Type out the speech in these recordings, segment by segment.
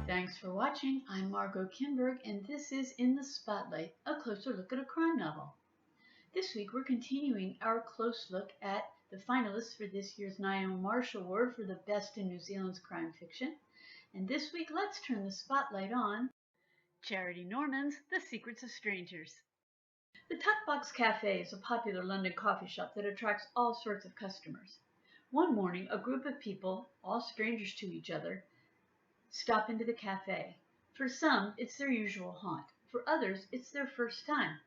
Thanks for watching. I'm Margot Kinberg, and this is In the Spotlight, a closer look at a crime novel. This week we're continuing our close look at the finalists for this year's Ngaio Marsh Award for the Best in New Zealand's Crime Fiction. And this week let's turn the spotlight on Charity Norman's The Secrets of Strangers. The Tuck Box Cafe is a popular London coffee shop that attracts all sorts of customers. One morning, a group of people, all strangers to each other, stop into the cafe. For some, it's their usual haunt. For others, it's their first time.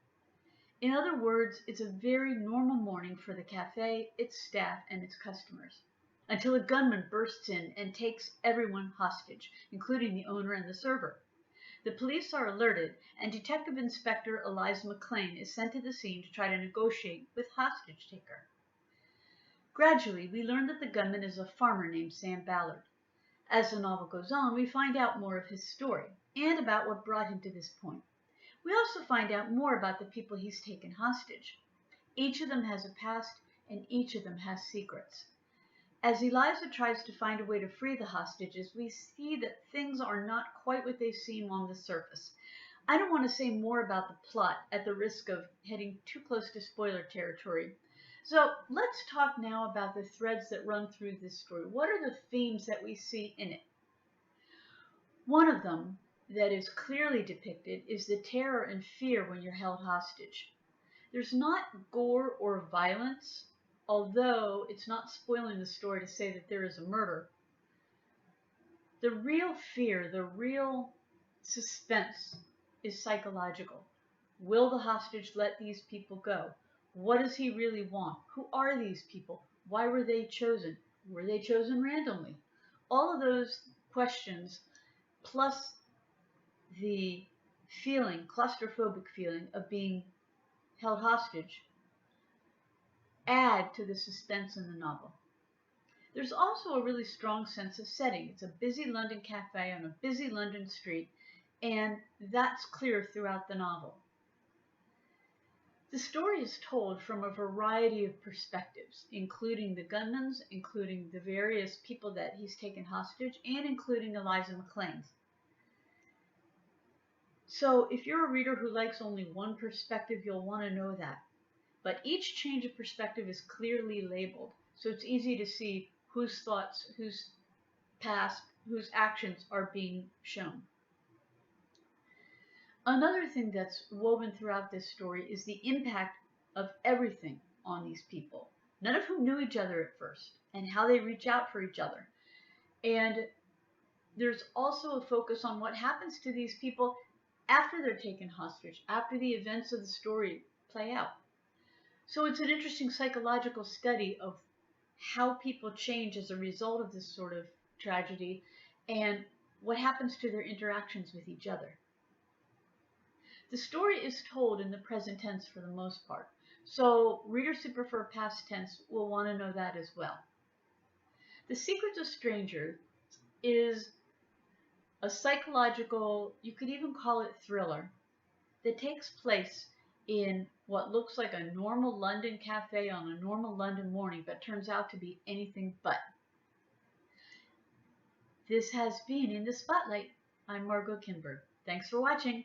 In other words, it's a very normal morning for the cafe, its staff, and its customers. Until a gunman bursts in and takes everyone hostage, including the owner and the server. The police are alerted, and Detective Inspector Eliza McLean is sent to the scene to try to negotiate with hostage taker. Gradually, we learn that the gunman is a farmer named Sam Ballard. As the novel goes on, we find out more of his story and about what brought him to this point. We also find out more about the people he's taken hostage. Each of them has a past, and each of them has secrets. As Eliza tries to find a way to free the hostages, we see that things are not quite what they seem on the surface. I don't want to say more about the plot at the risk of heading too close to spoiler territory. So let's talk now about the threads that run through this story. What are the themes that we see in it? One of them that is clearly depicted is the terror and fear when you're held hostage. There's not gore or violence, although it's not spoiling the story to say that there is a murder. The real fear, the real suspense is psychological. Will the hostage let these people go? What does he really want? Who are these people? Why were they chosen? Were they chosen randomly? All of those questions, plus the feeling, claustrophobic feeling of being held hostage, add to the suspense in the novel. There's also a really strong sense of setting. It's a busy London cafe on a busy London street, and that's clear throughout the novel. The story is told from a variety of perspectives, including the gunman's, including the various people that he's taken hostage, and including Eliza McLean's. So if you're a reader who likes only one perspective, you'll want to know that. But each change of perspective is clearly labeled, so it's easy to see whose thoughts, whose past, whose actions are being shown. Another thing that's woven throughout this story is the impact of everything on these people, none of whom knew each other at first, and how they reach out for each other. And there's also a focus on what happens to these people after they're taken hostage, after the events of the story play out. So it's an interesting psychological study of how people change as a result of this sort of tragedy and what happens to their interactions with each other. The story is told in the present tense for the most part, so readers who prefer past tense will want to know that as well. The Secrets of Strangers is a psychological, you could even call it thriller, that takes place in what looks like a normal London cafe on a normal London morning, but turns out to be anything but. This has been In the Spotlight. I'm Margot Kinberg. Thanks for watching.